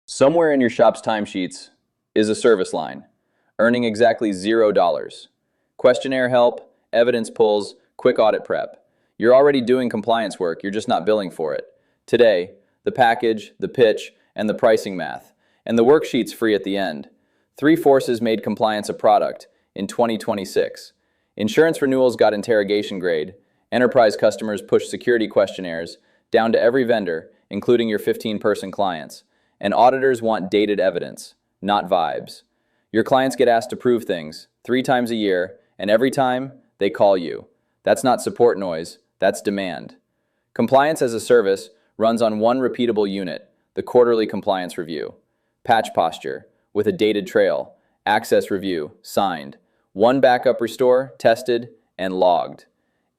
Somewhere in your shop's timesheets is a service line, earning exactly $0. Questionnaire help, evidence pulls, quick audit prep. You're already doing compliance work, you're just not billing for it. Today, the package, the pitch, and the pricing math. And the worksheet's free at the end. Three forces made compliance a product in 2026. Insurance renewals got interrogation grade, enterprise customers pushed security questionnaires down to every vendor, including your 15-person clients. And auditors want dated evidence, not vibes. Your clients get asked to prove things 3 times a year, and every time, they call you. That's not support noise, that's demand. Compliance as a service runs on one repeatable unit, the quarterly compliance review. Patch posture, with a dated trail. Access review, signed. One backup restore, tested, and logged.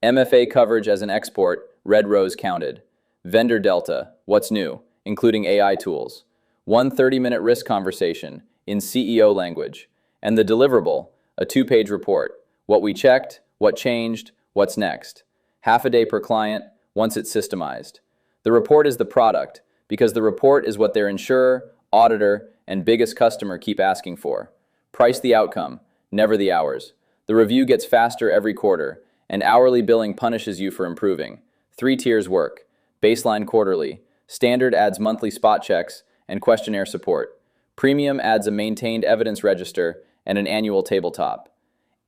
MFA coverage as an export, red rows counted. Vendor delta, what's new, including AI tools. One 30-minute risk conversation in CEO language. And the deliverable, a 2-page report. What we checked, what changed, what's next. Half a day per client, once it's systemized. The report is the product, because the report is what their insurer, auditor, and biggest customer keep asking for. Price the outcome, never the hours. The review gets faster every quarter, and hourly billing punishes you for improving. 3 tiers work. Baseline quarterly. Standard adds monthly spot checks and questionnaire support. Premium adds a maintained evidence register and an annual tabletop.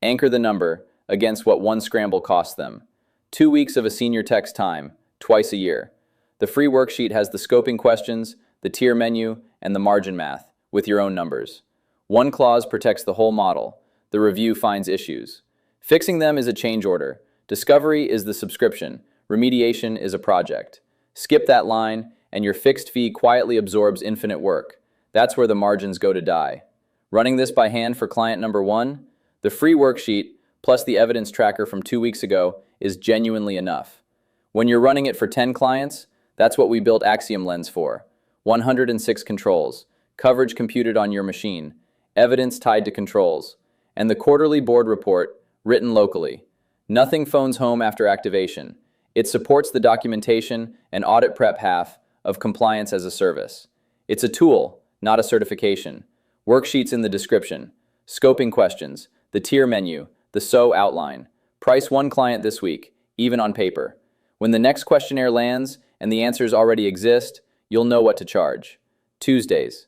Anchor the number against what one scramble costs them. 2 weeks of a senior tech's time, twice a year. The free worksheet has the scoping questions, the tier menu, and the margin math, with your own numbers. One clause protects the whole model. The review finds issues. Fixing them is a change order. Discovery is the subscription. Remediation is a project. Skip that line, and your fixed fee quietly absorbs infinite work. That's where the margins go to die. Running this by hand for client number 1, the free worksheet plus the evidence tracker from 2 weeks ago is genuinely enough. When you're running it for 10 clients, that's what we built Axiom Lens for. 106 controls, coverage computed on your machine, evidence tied to controls, and the quarterly board report written locally. Nothing phones home after activation. It supports the documentation and audit prep half of compliance as a service. It's a tool, not a certification. Worksheets in the description. Scoping questions, the tier menu, the SO outline. Price one client this week, even on paper. When the next questionnaire lands and the answers already exist, you'll know what to charge. Tuesdays.